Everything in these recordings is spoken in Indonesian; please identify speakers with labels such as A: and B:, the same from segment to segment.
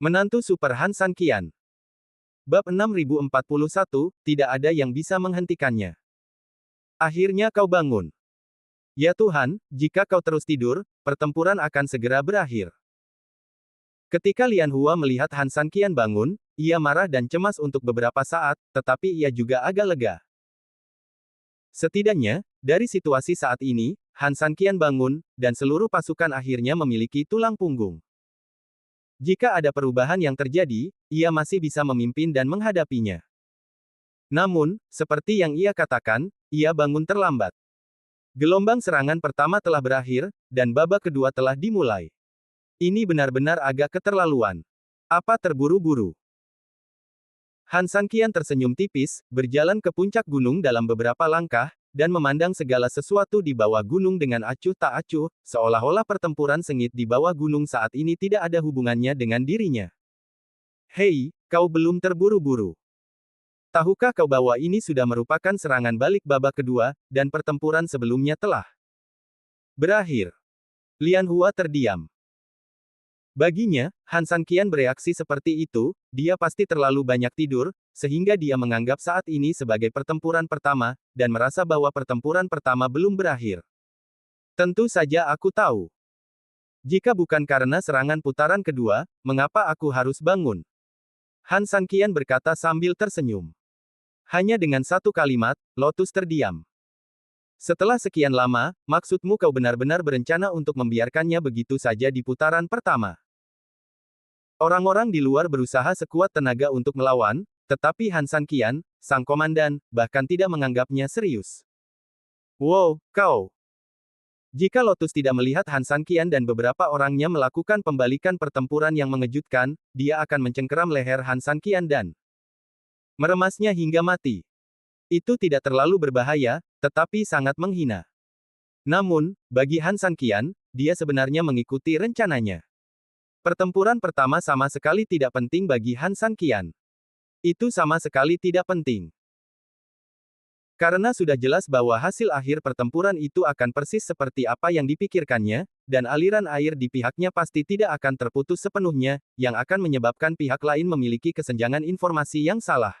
A: Menantu Super Han San Qian. Bab 6041, tidak ada yang bisa menghentikannya. Akhirnya kau bangun. Ya Tuhan, jika kau terus tidur, pertempuran akan segera berakhir. Ketika Lian Hua melihat Han San Qian bangun, ia marah dan cemas untuk beberapa saat, tetapi ia juga agak lega. Setidaknya, dari situasi saat ini, Han San Qian bangun, dan seluruh pasukan akhirnya memiliki tulang punggung. Jika ada perubahan yang terjadi, ia masih bisa memimpin dan menghadapinya. Namun, seperti yang ia katakan, ia bangun terlambat. Gelombang serangan pertama telah berakhir, dan babak kedua telah dimulai. Ini benar-benar agak keterlaluan. Apa terburu-buru? Han San Qian tersenyum tipis, berjalan ke puncak gunung dalam beberapa langkah, dan memandang segala sesuatu di bawah gunung dengan acuh tak acuh, seolah-olah pertempuran sengit di bawah gunung saat ini tidak ada hubungannya dengan dirinya. Hei, kau belum terburu-buru. Tahukah kau bahwa ini sudah merupakan serangan balik babak kedua, dan pertempuran sebelumnya telah berakhir? Lian Hua terdiam. Baginya, Han San Qian bereaksi seperti itu, dia pasti terlalu banyak tidur, sehingga dia menganggap saat ini sebagai pertempuran pertama, dan merasa bahwa pertempuran pertama belum berakhir. Tentu saja aku tahu. Jika bukan karena serangan putaran kedua, mengapa aku harus bangun? Han San Qian berkata sambil tersenyum. Hanya dengan satu kalimat, Lotus terdiam. Setelah sekian lama, maksudmu kau benar-benar berencana untuk membiarkannya begitu saja di putaran pertama? Orang-orang di luar berusaha sekuat tenaga untuk melawan, tetapi Han San Qian, sang komandan, bahkan tidak menganggapnya serius. Wow, kau! Jika Lotus tidak melihat Han San Qian dan beberapa orangnya melakukan pembalikan pertempuran yang mengejutkan, dia akan mencengkeram leher Han San Qian dan meremasnya hingga mati. Itu tidak terlalu berbahaya, tetapi sangat menghina. Namun, bagi Han San Qian, dia sebenarnya mengikuti rencananya. Pertempuran pertama sama sekali tidak penting bagi Han San Qian. Itu sama sekali tidak penting. Karena sudah jelas bahwa hasil akhir pertempuran itu akan persis seperti apa yang dipikirkannya, dan aliran air di pihaknya pasti tidak akan terputus sepenuhnya, yang akan menyebabkan pihak lain memiliki kesenjangan informasi yang salah.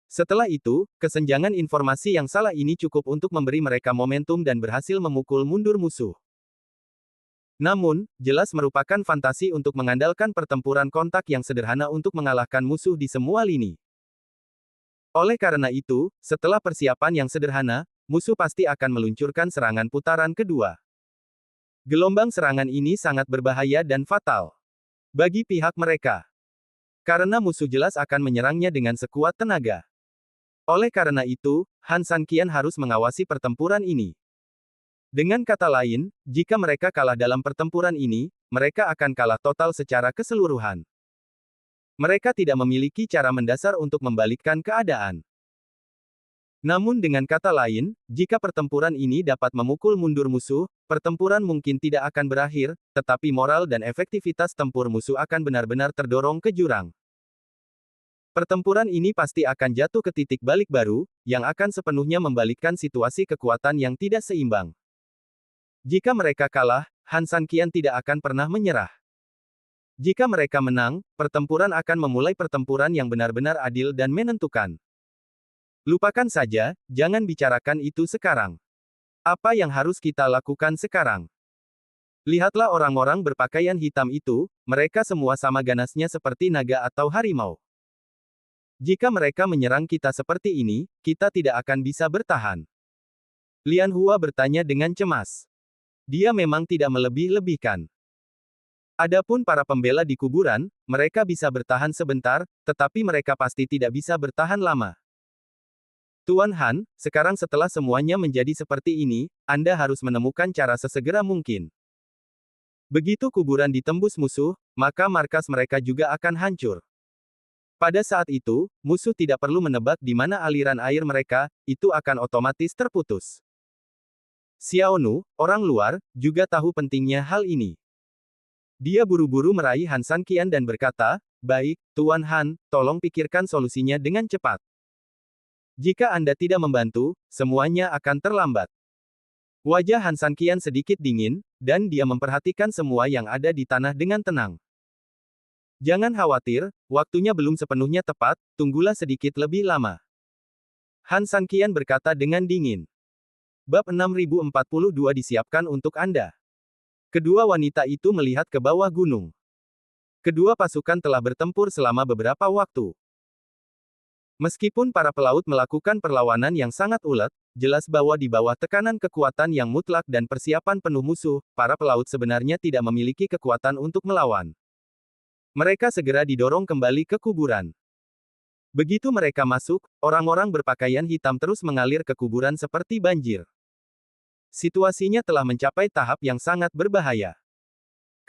A: Setelah itu, kesenjangan informasi yang salah ini cukup untuk memberi mereka momentum dan berhasil memukul mundur musuh. Namun, jelas merupakan fantasi untuk mengandalkan pertempuran kontak yang sederhana untuk mengalahkan musuh di semua lini. Oleh karena itu, setelah persiapan yang sederhana, musuh pasti akan meluncurkan serangan putaran kedua. Gelombang serangan ini sangat berbahaya dan fatal bagi pihak mereka. Karena musuh jelas akan menyerangnya dengan sekuat tenaga. Oleh karena itu, Han San Qian harus mengawasi pertempuran ini. Dengan kata lain, jika mereka kalah dalam pertempuran ini, mereka akan kalah total secara keseluruhan. Mereka tidak memiliki cara mendasar untuk membalikkan keadaan. Namun dengan kata lain, jika pertempuran ini dapat memukul mundur musuh, pertempuran mungkin tidak akan berakhir, tetapi moral dan efektivitas tempur musuh akan benar-benar terdorong ke jurang. Pertempuran ini pasti akan jatuh ke titik balik baru, yang akan sepenuhnya membalikkan situasi kekuatan yang tidak seimbang. Jika mereka kalah, Han San Qian tidak akan pernah menyerah. Jika mereka menang, pertempuran akan memulai pertempuran yang benar-benar adil dan menentukan. Lupakan saja, jangan bicarakan itu sekarang. Apa yang harus kita lakukan sekarang? Lihatlah orang-orang berpakaian hitam itu, mereka semua sama ganasnya seperti naga atau harimau. Jika mereka menyerang kita seperti ini, kita tidak akan bisa bertahan. Lian Hua bertanya dengan cemas. Dia memang tidak melebih-lebihkan. Adapun para pembela di kuburan, mereka bisa bertahan sebentar, tetapi mereka pasti tidak bisa bertahan lama. Tuan Han, sekarang setelah semuanya menjadi seperti ini, Anda harus menemukan cara sesegera mungkin. Begitu kuburan ditembus musuh, maka markas mereka juga akan hancur. Pada saat itu, musuh tidak perlu menebak di mana aliran air mereka, itu akan otomatis terputus. Xiaonu, orang luar, juga tahu pentingnya hal ini. Dia buru-buru meraih Han San Qian dan berkata, "Baik, Tuan Han, tolong pikirkan solusinya dengan cepat. Jika Anda tidak membantu, semuanya akan terlambat." Wajah Han San Qian sedikit dingin, dan dia memperhatikan semua yang ada di tanah dengan tenang. Jangan khawatir, waktunya belum sepenuhnya tepat, tunggulah sedikit lebih lama. Han Sanqian berkata dengan dingin. Bab 6042 disiapkan untuk Anda. Kedua wanita itu melihat ke bawah gunung. Kedua pasukan telah bertempur selama beberapa waktu. Meskipun para pelaut melakukan perlawanan yang sangat ulet, jelas bahwa di bawah tekanan kekuatan yang mutlak dan persiapan penuh musuh, para pelaut sebenarnya tidak memiliki kekuatan untuk melawan. Mereka segera didorong kembali ke kuburan. Begitu mereka masuk, orang-orang berpakaian hitam terus mengalir ke kuburan seperti banjir. Situasinya telah mencapai tahap yang sangat berbahaya.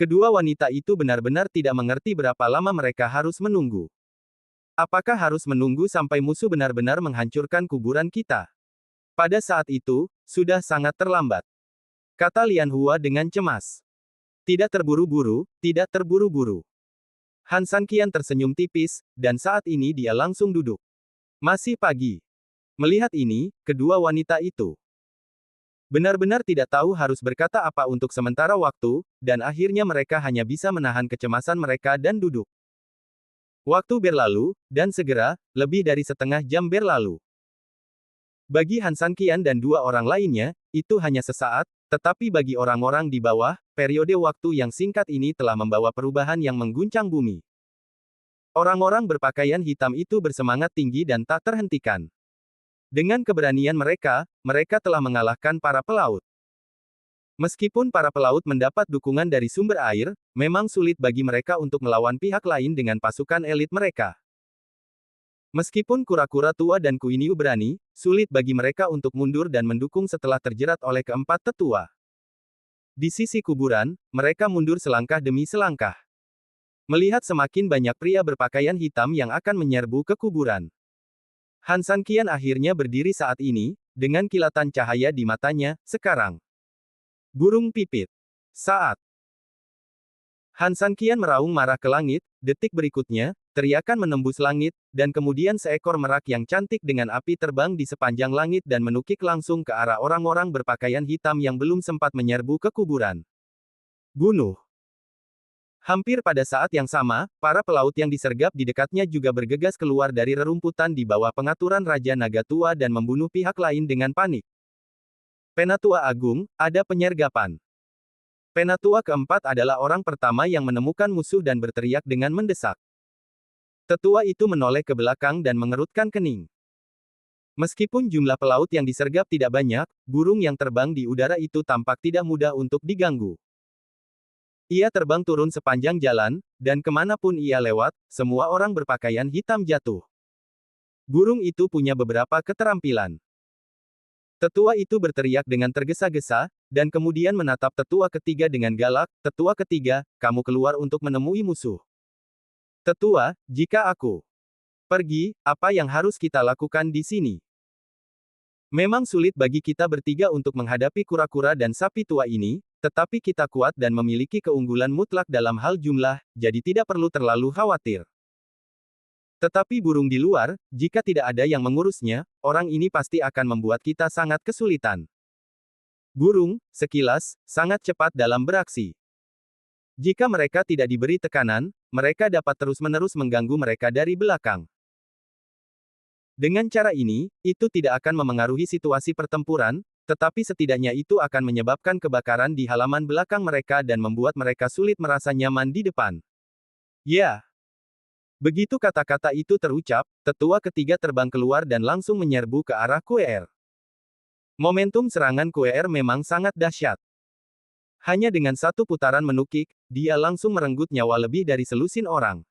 A: Kedua wanita itu benar-benar tidak mengerti berapa lama mereka harus menunggu. Apakah harus menunggu sampai musuh benar-benar menghancurkan kuburan kita? Pada saat itu, sudah sangat terlambat. Kata Lian Hua dengan cemas. Tidak terburu-buru, tidak terburu-buru. Han Sanqian tersenyum tipis, dan saat ini dia langsung duduk. Masih pagi. Melihat ini, kedua wanita itu benar-benar tidak tahu harus berkata apa untuk sementara waktu, dan akhirnya mereka hanya bisa menahan kecemasan mereka dan duduk. Waktu berlalu, dan segera, lebih dari setengah jam berlalu. Bagi Han Sanqian dan dua orang lainnya, itu hanya sesaat, tetapi bagi orang-orang di bawah, periode waktu yang singkat ini telah membawa perubahan yang mengguncang bumi. Orang-orang berpakaian hitam itu bersemangat tinggi dan tak terhentikan. Dengan keberanian mereka, mereka telah mengalahkan para pelaut. Meskipun para pelaut mendapat dukungan dari sumber air, memang sulit bagi mereka untuk melawan pihak lain dengan pasukan elit mereka. Meskipun kura-kura tua dan Kuiniu berani, sulit bagi mereka untuk mundur dan mendukung setelah terjerat oleh keempat tetua. Di sisi kuburan, mereka mundur selangkah demi selangkah. Melihat semakin banyak pria berpakaian hitam yang akan menyerbu ke kuburan. Han Sanqian akhirnya berdiri saat ini, dengan kilatan cahaya di matanya, sekarang. Burung pipit. Saat Han Sanqian meraung marah ke langit, detik berikutnya, teriakan menembus langit, dan kemudian seekor merak yang cantik dengan api terbang di sepanjang langit dan menukik langsung ke arah orang-orang berpakaian hitam yang belum sempat menyerbu ke kuburan. Bunuh. Hampir pada saat yang sama, para pelaut yang disergap di dekatnya juga bergegas keluar dari rerumputan di bawah pengaturan Raja Naga Tua dan membunuh pihak lain dengan panik. Penatua Agung, ada penyergapan. Penatua keempat adalah orang pertama yang menemukan musuh dan berteriak dengan mendesak. Tetua itu menoleh ke belakang dan mengerutkan kening. Meskipun jumlah pelaut yang disergap tidak banyak, burung yang terbang di udara itu tampak tidak mudah untuk diganggu. Ia terbang turun sepanjang jalan, dan kemanapun ia lewat, semua orang berpakaian hitam jatuh. Burung itu punya beberapa keterampilan. Tetua itu berteriak dengan tergesa-gesa, dan kemudian menatap tetua ketiga dengan galak. Tetua ketiga, kamu keluar untuk menemui musuh. Tetua, jika aku pergi, apa yang harus kita lakukan di sini? Memang sulit bagi kita bertiga untuk menghadapi kura-kura dan sapi tua ini, tetapi kita kuat dan memiliki keunggulan mutlak dalam hal jumlah, jadi tidak perlu terlalu khawatir. Tetapi burung di luar, jika tidak ada yang mengurusnya, orang ini pasti akan membuat kita sangat kesulitan. Burung, sekilas, sangat cepat dalam beraksi. Jika mereka tidak diberi tekanan, mereka dapat terus-menerus mengganggu mereka dari belakang. Dengan cara ini, itu tidak akan memengaruhi situasi pertempuran, tetapi setidaknya itu akan menyebabkan kebakaran di halaman belakang mereka dan membuat mereka sulit merasa nyaman di depan. Ya. Begitu kata-kata itu terucap, tetua ketiga terbang keluar dan langsung menyerbu ke arah Kuer. Momentum serangan Kuer memang sangat dahsyat. Hanya dengan satu putaran menukik, dia langsung merenggut nyawa lebih dari selusin orang.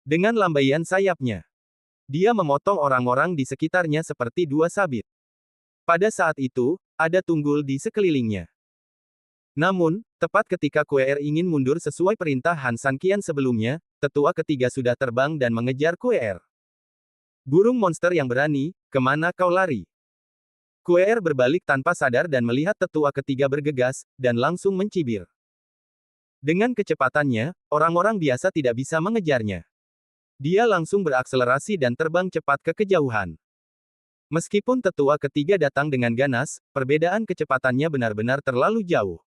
A: Dengan lambaian sayapnya, dia memotong orang-orang di sekitarnya seperti dua sabit. Pada saat itu, ada tunggul di sekelilingnya. Namun, tepat ketika Kuer ingin mundur sesuai perintah Han Sanqian sebelumnya, tetua ketiga sudah terbang dan mengejar Kuer. Burung monster yang berani, kemana kau lari? Kuer berbalik tanpa sadar dan melihat tetua ketiga bergegas, dan langsung mencibir. Dengan kecepatannya, orang-orang biasa tidak bisa mengejarnya. Dia langsung berakselerasi dan terbang cepat ke kejauhan. Meskipun tetua ketiga datang dengan ganas, perbedaan kecepatannya benar-benar terlalu jauh.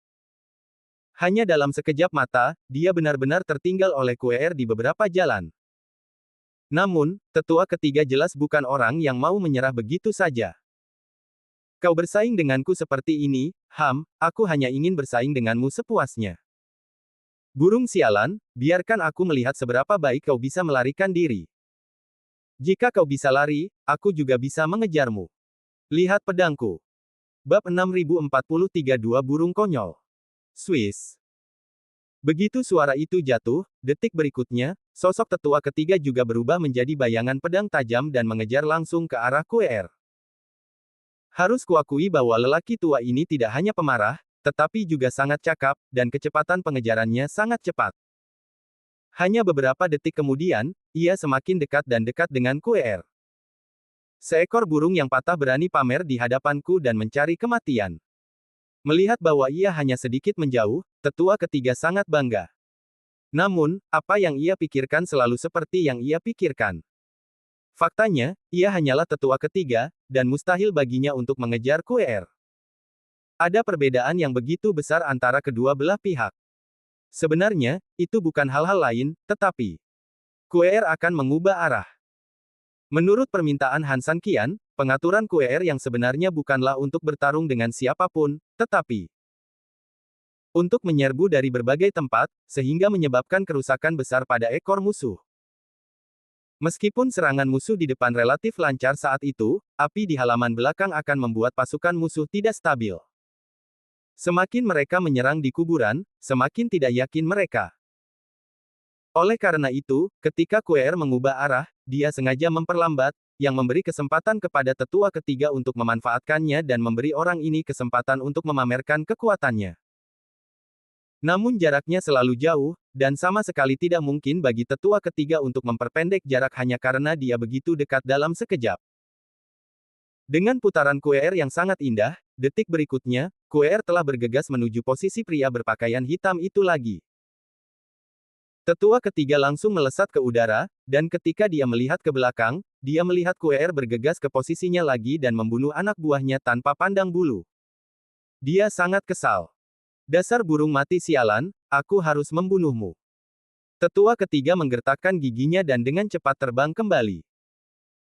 A: Hanya dalam sekejap mata, dia benar-benar tertinggal oleh Kue'er di beberapa jalan. Namun, tetua ketiga jelas bukan orang yang mau menyerah begitu saja. Kau bersaing denganku seperti ini, aku hanya ingin bersaing denganmu sepuasnya. Burung sialan, biarkan aku melihat seberapa baik kau bisa melarikan diri. Jika kau bisa lari, aku juga bisa mengejarmu. Lihat pedangku. Bab 6043 Dua burung konyol. Swiss. Begitu suara itu jatuh, detik berikutnya, sosok tetua ketiga juga berubah menjadi bayangan pedang tajam dan mengejar langsung ke arah Kue'er. Harus kuakui bahwa lelaki tua ini tidak hanya pemarah, tetapi juga sangat cakap, dan kecepatan pengejarannya sangat cepat. Hanya beberapa detik kemudian, ia semakin dekat dan dekat dengan Kue'er. Seekor burung yang patah berani pamer di hadapanku dan mencari kematian. Melihat bahwa ia hanya sedikit menjauh, tetua ketiga sangat bangga. Namun, apa yang ia pikirkan selalu seperti yang ia pikirkan. Faktanya, ia hanyalah tetua ketiga, dan mustahil baginya untuk mengejar Kue'er. Ada perbedaan yang begitu besar antara kedua belah pihak. Sebenarnya, itu bukan hal-hal lain, tetapi Kue'er akan mengubah arah. Menurut permintaan Han San Qian, pengaturan Kue'er yang sebenarnya bukanlah untuk bertarung dengan siapapun, tetapi untuk menyerbu dari berbagai tempat, sehingga menyebabkan kerusakan besar pada ekor musuh. Meskipun serangan musuh di depan relatif lancar saat itu, api di halaman belakang akan membuat pasukan musuh tidak stabil. Semakin mereka menyerang di kuburan, semakin tidak yakin mereka. Oleh karena itu, ketika Kue'er mengubah arah, dia sengaja memperlambat, yang memberi kesempatan kepada tetua ketiga untuk memanfaatkannya dan memberi orang ini kesempatan untuk memamerkan kekuatannya. Namun jaraknya selalu jauh, dan sama sekali tidak mungkin bagi tetua ketiga untuk memperpendek jarak hanya karena dia begitu dekat dalam sekejap. Dengan putaran Kue'er yang sangat indah, detik berikutnya, Kue'er telah bergegas menuju posisi pria berpakaian hitam itu lagi. Tetua ketiga langsung melesat ke udara, dan ketika dia melihat ke belakang, dia melihat Kue'er bergegas ke posisinya lagi dan membunuh anak buahnya tanpa pandang bulu. Dia sangat kesal. Dasar burung mati sialan, aku harus membunuhmu. Tetua ketiga menggertakkan giginya dan dengan cepat terbang kembali.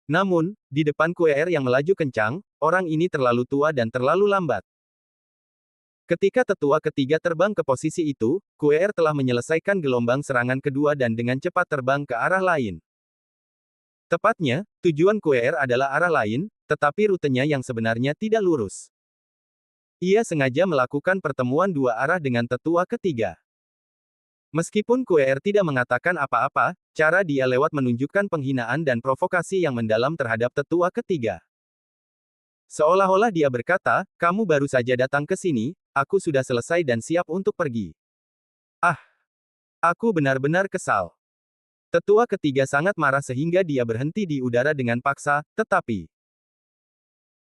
A: Namun, di depan Kue'er yang melaju kencang, orang ini terlalu tua dan terlalu lambat. Ketika tetua ketiga terbang ke posisi itu, Kue'er telah menyelesaikan gelombang serangan kedua dan dengan cepat terbang ke arah lain. Tepatnya, tujuan Kue'er adalah arah lain, tetapi rutenya yang sebenarnya tidak lurus. Ia sengaja melakukan pertemuan dua arah dengan tetua ketiga. Meskipun Kue'er tidak mengatakan apa-apa, cara dia lewat menunjukkan penghinaan dan provokasi yang mendalam terhadap tetua ketiga. Seolah-olah dia berkata, kamu baru saja datang ke sini, aku sudah selesai dan siap untuk pergi. Aku benar-benar kesal. Tetua ketiga sangat marah sehingga dia berhenti di udara dengan paksa, tetapi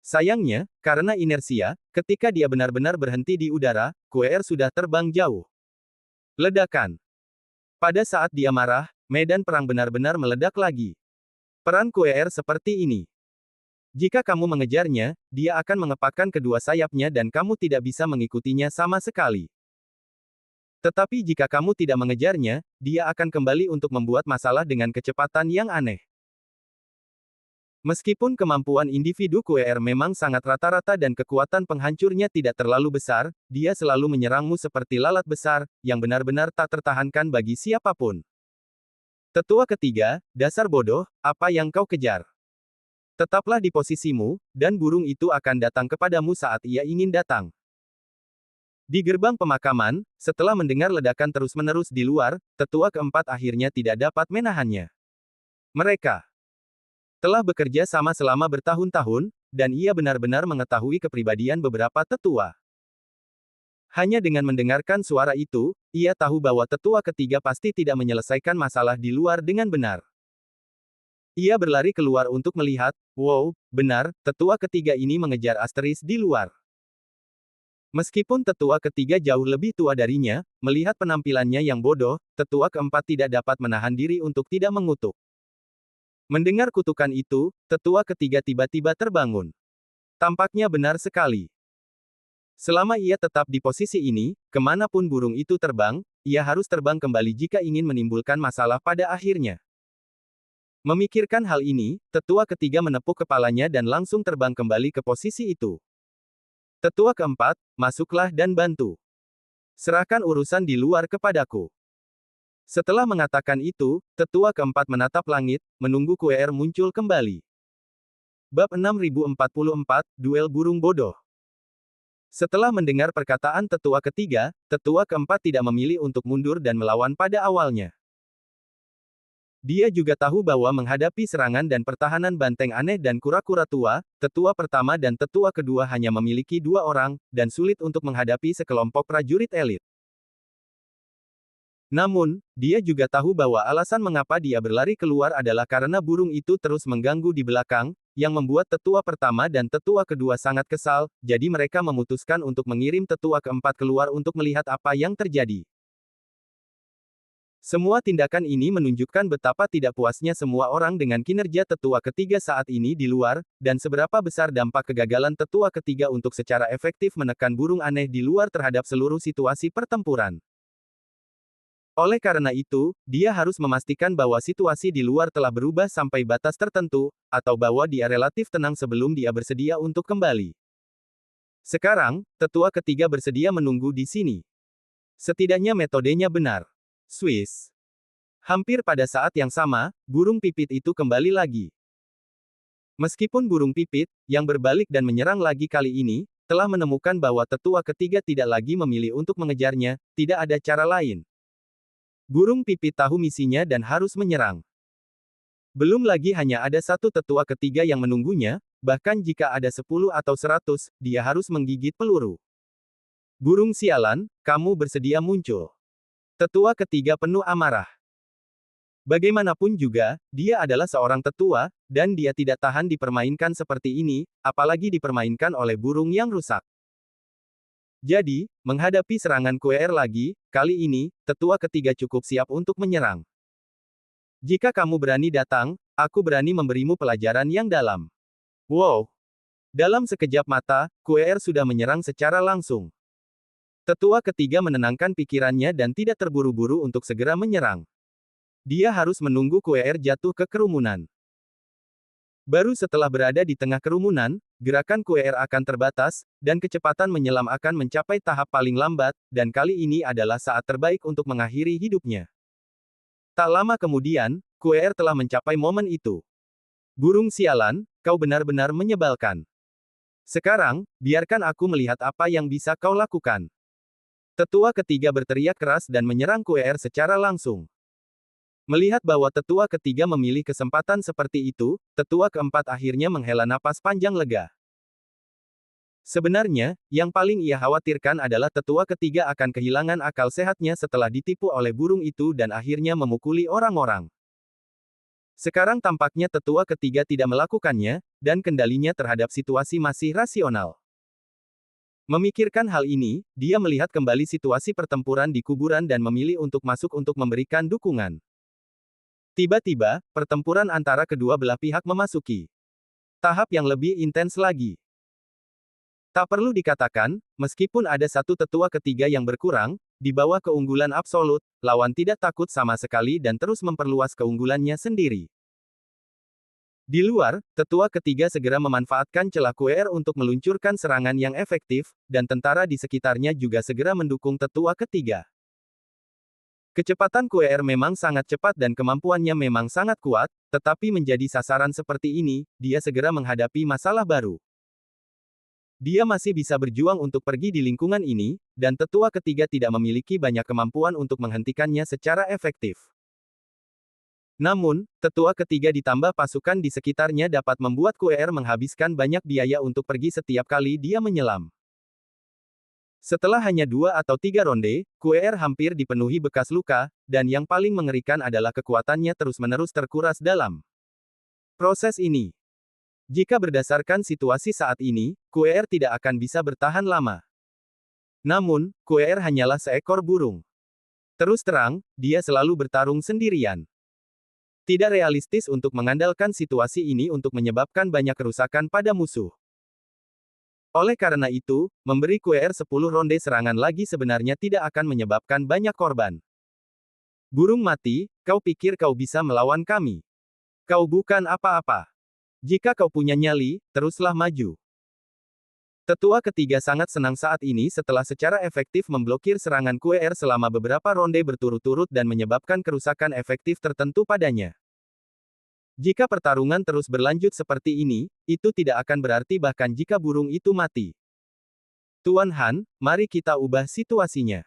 A: sayangnya, karena inersia, ketika dia benar-benar berhenti di udara, Kue'er sudah terbang jauh. Ledakan. Pada saat dia marah, medan perang benar-benar meledak lagi. Peran Kue'er seperti ini. Jika kamu mengejarnya, dia akan mengepakkan kedua sayapnya dan kamu tidak bisa mengikutinya sama sekali. Tetapi jika kamu tidak mengejarnya, dia akan kembali untuk membuat masalah dengan kecepatan yang aneh. Meskipun kemampuan individu Kue'er memang sangat rata-rata dan kekuatan penghancurnya tidak terlalu besar, dia selalu menyerangmu seperti lalat besar, yang benar-benar tak tertahankan bagi siapapun. Tetua ketiga, dasar bodoh, apa yang kau kejar? Tetaplah di posisimu, dan burung itu akan datang kepadamu saat ia ingin datang. Di gerbang pemakaman, setelah mendengar ledakan terus-menerus di luar, tetua keempat akhirnya tidak dapat menahannya. Mereka telah bekerja sama selama bertahun-tahun, dan ia benar-benar mengetahui kepribadian beberapa tetua. Hanya dengan mendengarkan suara itu, ia tahu bahwa tetua ketiga pasti tidak menyelesaikan masalah di luar dengan benar. Ia berlari keluar untuk melihat, wow, benar, tetua ketiga ini mengejar Asteris di luar. Meskipun tetua ketiga jauh lebih tua darinya, melihat penampilannya yang bodoh, tetua keempat tidak dapat menahan diri untuk tidak mengutuk. Mendengar kutukan itu, tetua ketiga tiba-tiba terbangun. Tampaknya benar sekali. Selama ia tetap di posisi ini, kemanapun burung itu terbang, ia harus terbang kembali jika ingin menimbulkan masalah pada akhirnya. Memikirkan hal ini, tetua ketiga menepuk kepalanya dan langsung terbang kembali ke posisi itu. Tetua keempat, masuklah dan bantu. Serahkan urusan di luar kepadaku. Setelah mengatakan itu, tetua keempat menatap langit, menunggu QR muncul kembali. Bab 6044, Duel Burung Bodoh. Setelah mendengar perkataan tetua ketiga, tetua keempat tidak memilih untuk mundur dan melawan pada awalnya. Dia juga tahu bahwa menghadapi serangan dan pertahanan banteng aneh dan kura-kura tua, tetua pertama dan tetua kedua hanya memiliki 2 orang, dan sulit untuk menghadapi sekelompok prajurit elit. Namun, dia juga tahu bahwa alasan mengapa dia berlari keluar adalah karena burung itu terus mengganggu di belakang, yang membuat tetua pertama dan tetua kedua sangat kesal, jadi mereka memutuskan untuk mengirim tetua keempat keluar untuk melihat apa yang terjadi. Semua tindakan ini menunjukkan betapa tidak puasnya semua orang dengan kinerja tetua ketiga saat ini di luar, dan seberapa besar dampak kegagalan tetua ketiga untuk secara efektif menekan burung aneh di luar terhadap seluruh situasi pertempuran. Oleh karena itu, dia harus memastikan bahwa situasi di luar telah berubah sampai batas tertentu, atau bahwa dia relatif tenang sebelum dia bersedia untuk kembali. Sekarang, tetua ketiga bersedia menunggu di sini. Setidaknya metodenya benar. Swiss. Hampir pada saat yang sama, burung pipit itu kembali lagi. Meskipun burung pipit, yang berbalik dan menyerang lagi kali ini, telah menemukan bahwa tetua ketiga tidak lagi memilih untuk mengejarnya, tidak ada cara lain. Burung pipit tahu misinya dan harus menyerang. Belum lagi hanya ada satu tetua ketiga yang menunggunya, bahkan jika ada 10 atau 100, dia harus menggigit peluru. Burung sialan, kamu bersedia muncul. Tetua ketiga penuh amarah. Bagaimanapun juga, dia adalah seorang tetua, dan dia tidak tahan dipermainkan seperti ini, apalagi dipermainkan oleh burung yang rusak. Jadi, menghadapi serangan QR lagi, kali ini, tetua ketiga cukup siap untuk menyerang. Jika kamu berani datang, aku berani memberimu pelajaran yang dalam. Wow! Dalam sekejap mata, QR sudah menyerang secara langsung. Tetua ketiga menenangkan pikirannya dan tidak terburu-buru untuk segera menyerang. Dia harus menunggu QR jatuh ke kerumunan. Baru setelah berada di tengah kerumunan, gerakan QR akan terbatas, dan kecepatan menyelam akan mencapai tahap paling lambat, dan kali ini adalah saat terbaik untuk mengakhiri hidupnya. Tak lama kemudian, QR telah mencapai momen itu. Burung sialan, kau benar-benar menyebalkan. Sekarang, biarkan aku melihat apa yang bisa kau lakukan. Tetua ketiga berteriak keras dan menyerang QR secara langsung. Melihat bahwa tetua ketiga memilih kesempatan seperti itu, tetua keempat akhirnya menghela napas panjang lega. Sebenarnya, yang paling ia khawatirkan adalah tetua ketiga akan kehilangan akal sehatnya setelah ditipu oleh burung itu dan akhirnya memukuli orang-orang. Sekarang tampaknya tetua ketiga tidak melakukannya, dan kendalinya terhadap situasi masih rasional. Memikirkan hal ini, dia melihat kembali situasi pertempuran di kuburan dan memilih untuk masuk untuk memberikan dukungan. Tiba-tiba, pertempuran antara kedua belah pihak memasuki tahap yang lebih intens lagi. Tak perlu dikatakan, meskipun ada satu tetua ketiga yang berkurang, di bawah keunggulan absolut, lawan tidak takut sama sekali dan terus memperluas keunggulannya sendiri. Di luar, tetua ketiga segera memanfaatkan celah QR untuk meluncurkan serangan yang efektif, dan tentara di sekitarnya juga segera mendukung tetua ketiga. Kecepatan QR memang sangat cepat dan kemampuannya memang sangat kuat, tetapi menjadi sasaran seperti ini, dia segera menghadapi masalah baru. Dia masih bisa berjuang untuk pergi di lingkungan ini, dan tetua ketiga tidak memiliki banyak kemampuan untuk menghentikannya secara efektif. Namun, tetua ketiga ditambah pasukan di sekitarnya dapat membuat QR menghabiskan banyak biaya untuk pergi setiap kali dia menyelam. Setelah hanya 2 atau 3 ronde, QR hampir dipenuhi bekas luka, dan yang paling mengerikan adalah kekuatannya terus-menerus terkuras dalam proses ini. Jika berdasarkan situasi saat ini, QR tidak akan bisa bertahan lama. Namun, QR hanyalah seekor burung. Terus terang, dia selalu bertarung sendirian. Tidak realistis untuk mengandalkan situasi ini untuk menyebabkan banyak kerusakan pada musuh. Oleh karena itu, memberi QR 10 ronde serangan lagi sebenarnya tidak akan menyebabkan banyak korban. Burung mati, kau pikir kau bisa melawan kami? Kau bukan apa-apa. Jika kau punya nyali, teruslah maju. Tetua ketiga sangat senang saat ini setelah secara efektif memblokir serangan QR selama beberapa ronde berturut-turut dan menyebabkan kerusakan efektif tertentu padanya. Jika pertarungan terus berlanjut seperti ini, itu tidak akan berarti bahkan jika burung itu mati. Tuan Han, mari kita ubah situasinya.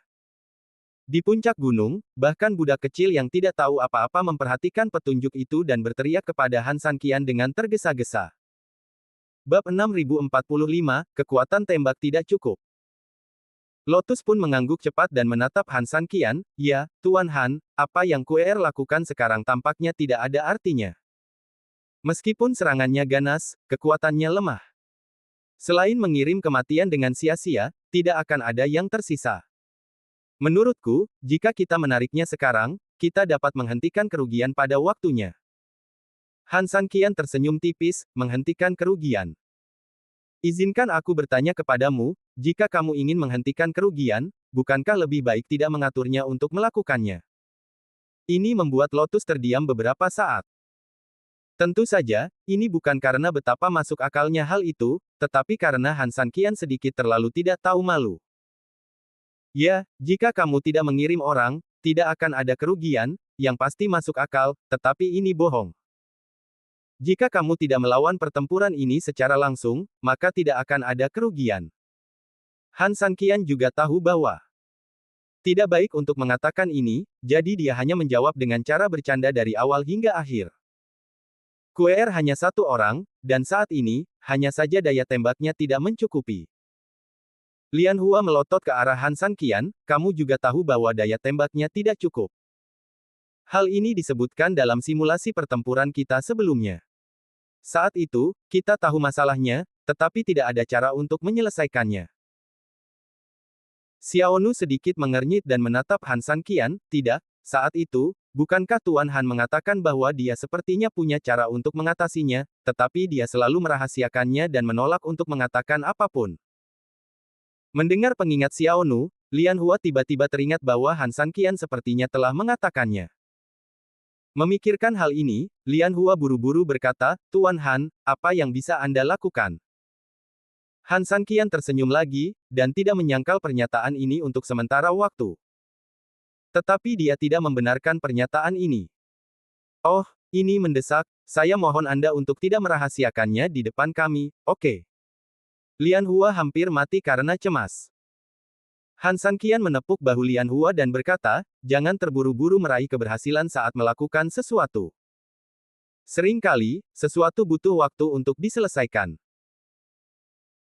A: Di puncak gunung, bahkan budak kecil yang tidak tahu apa-apa memperhatikan petunjuk itu dan berteriak kepada Han Sanqian dengan tergesa-gesa. Bab 6045, kekuatan tembak tidak cukup. Lotus pun mengangguk cepat dan menatap Han Sanqian, ya, Tuan Han, apa yang QR lakukan sekarang tampaknya tidak ada artinya. Meskipun serangannya ganas, kekuatannya lemah. Selain mengirim kematian dengan sia-sia, tidak akan ada yang tersisa. Menurutku, jika kita menariknya sekarang, kita dapat menghentikan kerugian pada waktunya. Han Sanqian tersenyum tipis, menghentikan kerugian. Izinkan aku bertanya kepadamu, jika kamu ingin menghentikan kerugian, bukankah lebih baik tidak mengaturnya untuk melakukannya? Ini membuat Lotus terdiam beberapa saat. Tentu saja, ini bukan karena betapa masuk akalnya hal itu, tetapi karena Han Sanqian sedikit terlalu tidak tahu malu. Ya, jika kamu tidak mengirim orang, tidak akan ada kerugian, yang pasti masuk akal, tetapi ini bohong. Jika kamu tidak melawan pertempuran ini secara langsung, maka tidak akan ada kerugian. Han Sanqian juga tahu bahwa tidak baik untuk mengatakan ini, jadi dia hanya menjawab dengan cara bercanda dari awal hingga akhir. QR hanya satu orang, dan saat ini, hanya saja daya tembaknya tidak mencukupi. Lian Hua melotot ke arah Han Sanqian, kamu juga tahu bahwa daya tembaknya tidak cukup. Hal ini disebutkan dalam simulasi pertempuran kita sebelumnya. Saat itu, kita tahu masalahnya, tetapi tidak ada cara untuk menyelesaikannya. Xiaonu sedikit mengernyit dan menatap Han Sanqian, tidak, saat itu, bukankah Tuan Han mengatakan bahwa dia sepertinya punya cara untuk mengatasinya, tetapi dia selalu merahasiakannya dan menolak untuk mengatakan apapun. Mendengar pengingat Xiaonu, Lian Hua tiba-tiba teringat bahwa Han Sanqian sepertinya telah mengatakannya. Memikirkan hal ini, Lian Hua buru-buru berkata, Tuan Han, apa yang bisa Anda lakukan? Han Sanqian tersenyum lagi, dan tidak menyangkal pernyataan ini untuk sementara waktu. Tetapi dia tidak membenarkan pernyataan ini. Oh, ini mendesak, saya mohon Anda untuk tidak merahasiakannya di depan kami, oke? Lian Hua hampir mati karena cemas. Han Sanqian menepuk bahu Lian Hua dan berkata, jangan terburu-buru meraih keberhasilan saat melakukan sesuatu. Seringkali, sesuatu butuh waktu untuk diselesaikan.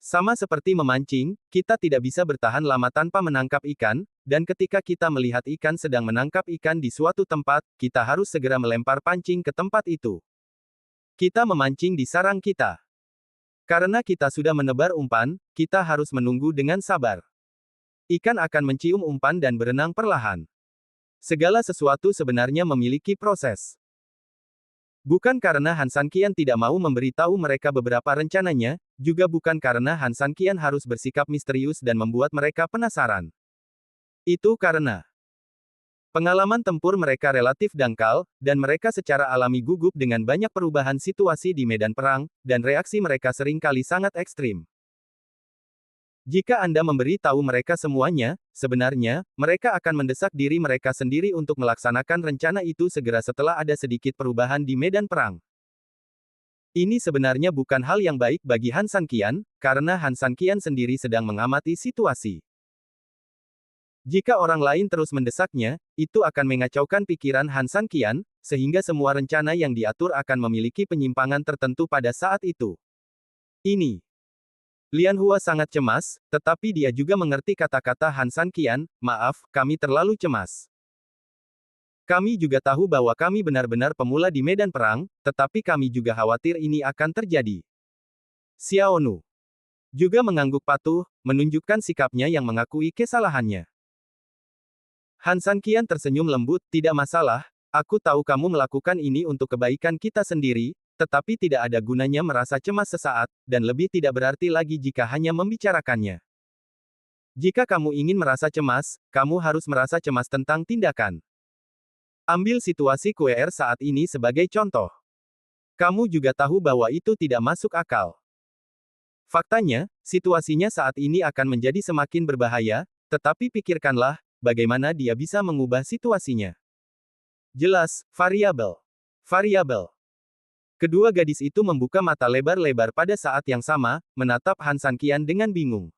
A: Sama seperti memancing, kita tidak bisa bertahan lama tanpa menangkap ikan, dan ketika kita melihat ikan sedang menangkap ikan di suatu tempat, kita harus segera melempar pancing ke tempat itu. Kita memancing di sarang kita. Karena kita sudah menebar umpan, kita harus menunggu dengan sabar. Ikan akan mencium umpan dan berenang perlahan. Segala sesuatu sebenarnya memiliki proses. Bukan karena Han Sanqian tidak mau memberitahu mereka beberapa rencananya, juga bukan karena Han Sanqian harus bersikap misterius dan membuat mereka penasaran. Itu karena pengalaman tempur mereka relatif dangkal, dan mereka secara alami gugup dengan banyak perubahan situasi di medan perang, dan reaksi mereka seringkali sangat ekstrim. Jika Anda memberi tahu mereka semuanya, sebenarnya, mereka akan mendesak diri mereka sendiri untuk melaksanakan rencana itu segera setelah ada sedikit perubahan di medan perang. Ini sebenarnya bukan hal yang baik bagi Han Sanqian, karena Han Sanqian sendiri sedang mengamati situasi. Jika orang lain terus mendesaknya, itu akan mengacaukan pikiran Han Sanqian, sehingga semua rencana yang diatur akan memiliki penyimpangan tertentu pada saat itu. Ini Lian Hua sangat cemas, tetapi dia juga mengerti kata-kata Han Sanqian, maaf, kami terlalu cemas. Kami juga tahu bahwa kami benar-benar pemula di medan perang, tetapi kami juga khawatir ini akan terjadi. Xiaonu juga mengangguk patuh, menunjukkan sikapnya yang mengakui kesalahannya. Han Sanqian tersenyum lembut, tidak masalah, aku tahu kamu melakukan ini untuk kebaikan kita sendiri, tetapi tidak ada gunanya merasa cemas sesaat, dan lebih tidak berarti lagi jika hanya membicarakannya. Jika kamu ingin merasa cemas, kamu harus merasa cemas tentang tindakan. Ambil situasi QR saat ini sebagai contoh. Kamu juga tahu bahwa itu tidak masuk akal. Faktanya, situasinya saat ini akan menjadi semakin berbahaya, tetapi pikirkanlah, bagaimana dia bisa mengubah situasinya. Jelas, variabel. Variabel. Kedua gadis itu membuka mata lebar-lebar pada saat yang sama, menatap Han Sanqian dengan bingung.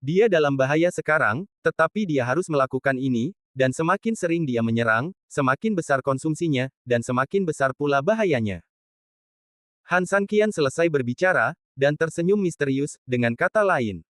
A: Dia dalam bahaya sekarang, tetapi dia harus melakukan ini, dan semakin sering dia menyerang, semakin besar konsumsinya, dan semakin besar pula bahayanya. Han Sanqian selesai berbicara, dan tersenyum misterius, dengan kata lain.